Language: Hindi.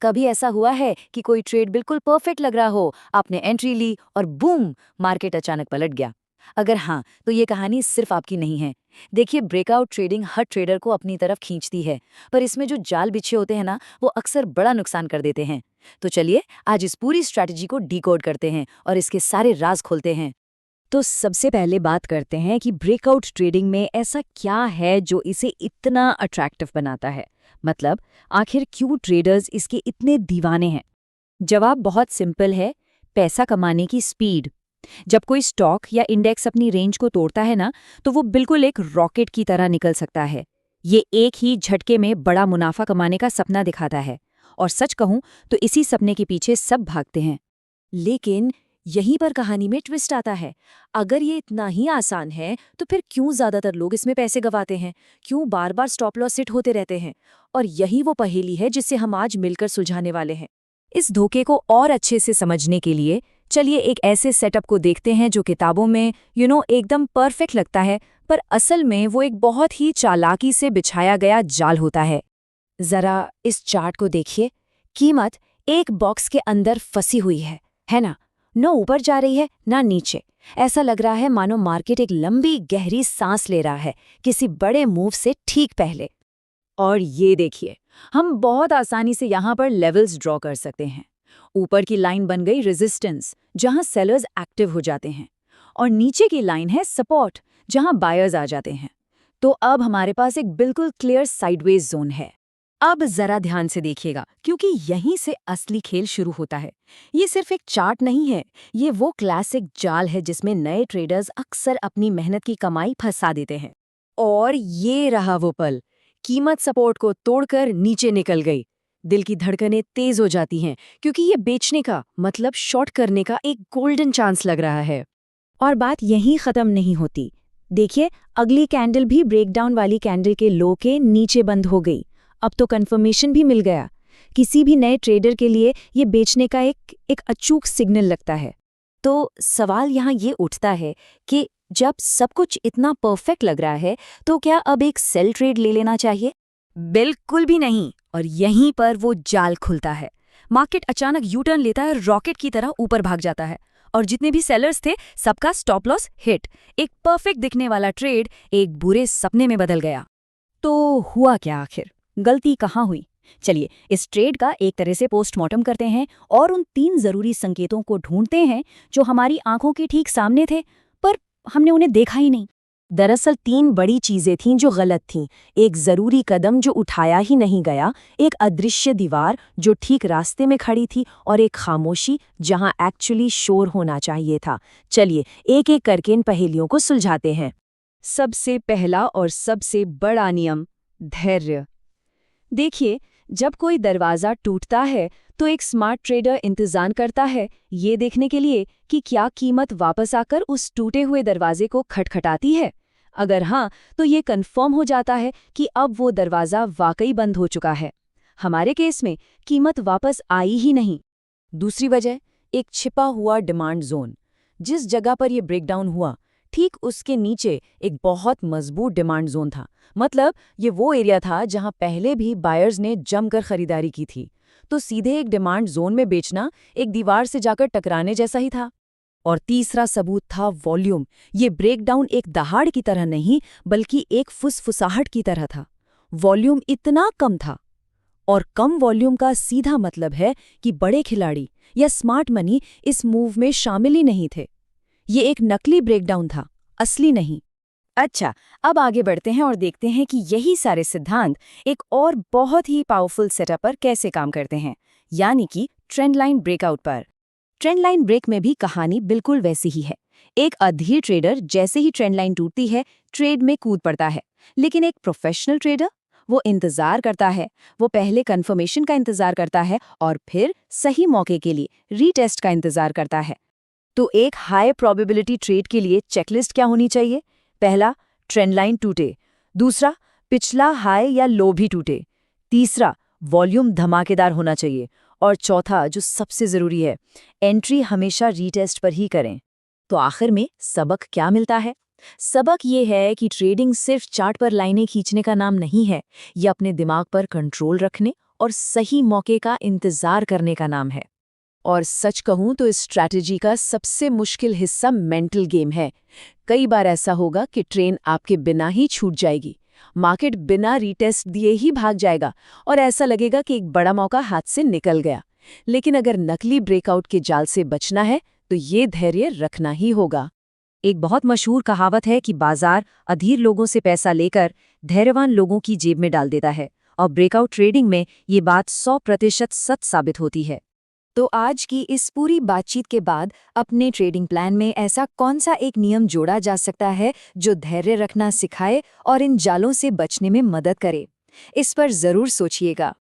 कभी ऐसा हुआ है कि कोई ट्रेड बिल्कुल परफेक्ट लग रहा हो, आपने एंट्री ली और बूम, मार्केट अचानक पलट गया? अगर हाँ, तो ये कहानी सिर्फ आपकी नहीं है। देखिए, ब्रेकआउट ट्रेडिंग हर ट्रेडर को अपनी तरफ खींचती है, पर इसमें जो जाल बिछे होते हैं ना, वो अक्सर बड़ा नुकसान कर देते हैं। तो चलिए आज इस पूरी स्ट्रैटेजी को डिकोड करते हैं और इसके सारे राज खोलते हैं। तो सबसे पहले बात करते हैं कि ब्रेकआउट ट्रेडिंग में ऐसा क्या है जो इसे इतना अट्रैक्टिव बनाता है। मतलब आखिर क्यों ट्रेडर्स इसके इतने दीवाने हैं? जवाब बहुत सिंपल है, पैसा कमाने की स्पीड। जब कोई स्टॉक या इंडेक्स अपनी रेंज को तोड़ता है ना, तो वो बिल्कुल एक रॉकेट की तरह निकल सकता है। ये एक ही झटके में बड़ा मुनाफा कमाने का सपना दिखाता है। और सच कहूं तो इसी सपने के पीछे सब भागते हैं। लेकिन यहीं पर कहानी में ट्विस्ट आता है। अगर ये इतना ही आसान है तो फिर क्यों ज्यादातर लोग इसमें पैसे गंवाते हैं? क्यों बार बार स्टॉप लॉस हिट होते रहते हैं? और यही वो पहेली है जिसे हम आज मिलकर सुलझाने वाले हैं। इस धोखे को और अच्छे से समझने के लिए चलिए एक ऐसे सेटअप को देखते हैं जो किताबों में एकदम परफेक्ट लगता है, पर असल में वो एक बहुत ही चालाकी से बिछाया गया जाल होता है। जरा इस चार्ट को देखिए। कीमत एक बॉक्स के अंदर फंसी हुई है ना? न ऊपर जा रही है ना नीचे। ऐसा लग रहा है मानो मार्केट एक लंबी गहरी सांस ले रहा है किसी बड़े मूव से ठीक पहले। और ये देखिए, हम बहुत आसानी से यहाँ पर लेवल्स ड्रॉ कर सकते हैं। ऊपर की लाइन बन गई रेजिस्टेंस, जहाँ सेलर्स एक्टिव हो जाते हैं, और नीचे की लाइन है सपोर्ट, जहाँ बायर्स आ जाते हैं। तो अब हमारे पास एक बिल्कुल क्लियर साइडवेज जोन है। अब जरा ध्यान से देखिएगा, क्योंकि यहीं से असली खेल शुरू होता है। ये सिर्फ एक चार्ट नहीं है, ये वो क्लासिक जाल है जिसमें नए ट्रेडर्स अक्सर अपनी मेहनत की कमाई फंसा देते हैं। और ये रहा वो पल, कीमत सपोर्ट को तोड़कर नीचे निकल गई। दिल की धड़कनें तेज हो जाती हैं, क्योंकि ये बेचने का मतलब शॉर्ट करने का एक गोल्डन चांस लग रहा है। और बात यहीं खत्म नहीं होती। देखिए, अगली कैंडल भी ब्रेकडाउन वाली कैंडल के लो के नीचे बंद हो गई। अब तो कंफर्मेशन भी मिल गया। किसी भी नए ट्रेडर के लिए ये बेचने का एक अचूक सिग्नल लगता है। तो सवाल यहाँ ये उठता है कि जब सब कुछ इतना परफेक्ट लग रहा है, तो क्या अब एक सेल ट्रेड ले लेना चाहिए? बिल्कुल भी नहीं। और यहीं पर वो जाल खुलता है। मार्केट अचानक यू टर्न लेता है, रॉकेट की तरह ऊपर भाग जाता है, और जितने भी सेलर्स थे सबका स्टॉप लॉस हिट। एक परफेक्ट दिखने वाला ट्रेड एक बुरे सपने में बदल गया। तो हुआ क्या आखिर? गलती कहाँ हुई? चलिए इस ट्रेड का एक तरह से पोस्टमार्टम करते हैं और उन 3 जरूरी संकेतों को ढूंढते हैं जो हमारी आंखों के ठीक सामने थे, पर हमने उन्हें देखा ही नहीं। दरअसल 3 बड़ी चीजें थीं जो गलत थीं। एक जरूरी कदम जो उठाया ही नहीं गया, एक अदृश्य दीवार जो ठीक रास्ते में खड़ी थी, और एक खामोशी जहां एक्चुअली शोर होना चाहिए था। चलिए एक एक करके इन पहेलियों को सुलझाते हैं। सबसे पहला और सबसे बड़ा नियम, धैर्य। देखिए, जब कोई दरवाज़ा टूटता है तो एक स्मार्ट ट्रेडर इंतजार करता है ये देखने के लिए कि क्या कीमत वापस आकर उस टूटे हुए दरवाजे को खटखटाती है। अगर हाँ, तो ये कंफर्म हो जाता है कि अब वो दरवाज़ा वाकई बंद हो चुका है। हमारे केस में कीमत वापस आई ही नहीं। दूसरी वजह, एक छिपा हुआ डिमांड जोन। जिस जगह पर यह ब्रेकडाउन हुआ, ठीक उसके नीचे एक बहुत मजबूत डिमांड जोन था। मतलब ये वो एरिया था जहां पहले भी बायर्स ने जमकर खरीदारी की थी। तो सीधे एक डिमांड जोन में बेचना एक दीवार से जाकर टकराने जैसा ही था। और तीसरा सबूत था वॉल्यूम। ये ब्रेकडाउन एक दहाड़ की तरह नहीं, बल्कि एक फुसफुसाहट की तरह था। वॉल्यूम इतना कम था, और कम वॉल्यूम का सीधा मतलब है कि बड़े खिलाड़ी या स्मार्ट मनी इस मूव में शामिल ही नहीं थे। ये एक नकली ब्रेकडाउन था, असली नहीं। अच्छा, अब आगे बढ़ते हैं और देखते हैं कि यही सारे सिद्धांत एक और बहुत ही पावरफुल सेटअप पर कैसे काम करते हैं, यानी कि ट्रेंड लाइन ब्रेकआउट पर। ट्रेंड लाइन ब्रेक में भी कहानी बिल्कुल वैसी ही है। एक अधीर ट्रेडर जैसे ही ट्रेंड लाइन टूटती है, ट्रेड में कूद पड़ता है। लेकिन एक प्रोफेशनल ट्रेडर, वो इंतजार करता है। वो पहले कंफर्मेशन का इंतजार करता है और फिर सही मौके के लिए रीटेस्ट का इंतजार करता है। तो एक हाई प्रोबेबिलिटी ट्रेड के लिए चेकलिस्ट क्या होनी चाहिए? पहला, ट्रेंड लाइन टूटे। दूसरा, पिछला हाई या लो भी टूटे। तीसरा, वॉल्यूम धमाकेदार होना चाहिए। और चौथा, जो सबसे जरूरी है, एंट्री हमेशा रीटेस्ट पर ही करें। तो आखिर में सबक क्या मिलता है? सबक ये है कि ट्रेडिंग सिर्फ चार्ट पर लाइनें खींचने का नाम नहीं है। ये अपने दिमाग पर कंट्रोल रखने और सही मौके का इंतजार करने का नाम है। और सच कहूं तो इस स्ट्रैटेजी का सबसे मुश्किल हिस्सा मेंटल गेम है। कई बार ऐसा होगा कि ट्रेन आपके बिना ही छूट जाएगी, मार्केट बिना रीटेस्ट दिए ही भाग जाएगा और ऐसा लगेगा कि एक बड़ा मौका हाथ से निकल गया। लेकिन अगर नकली ब्रेकआउट के जाल से बचना है तो ये धैर्य रखना ही होगा। एक बहुत मशहूर कहावत है कि बाजार अधीर लोगों से पैसा लेकर धैर्यवान लोगों की जेब में डाल देता है, और ब्रेकआउट ट्रेडिंग में ये बात 100% सच साबित होती है। तो आज की इस पूरी बातचीत के बाद अपने ट्रेडिंग प्लान में ऐसा कौन सा एक नियम जोड़ा जा सकता है जो धैर्य रखना सिखाए और इन जालों से बचने में मदद करे? इस पर जरूर सोचिएगा।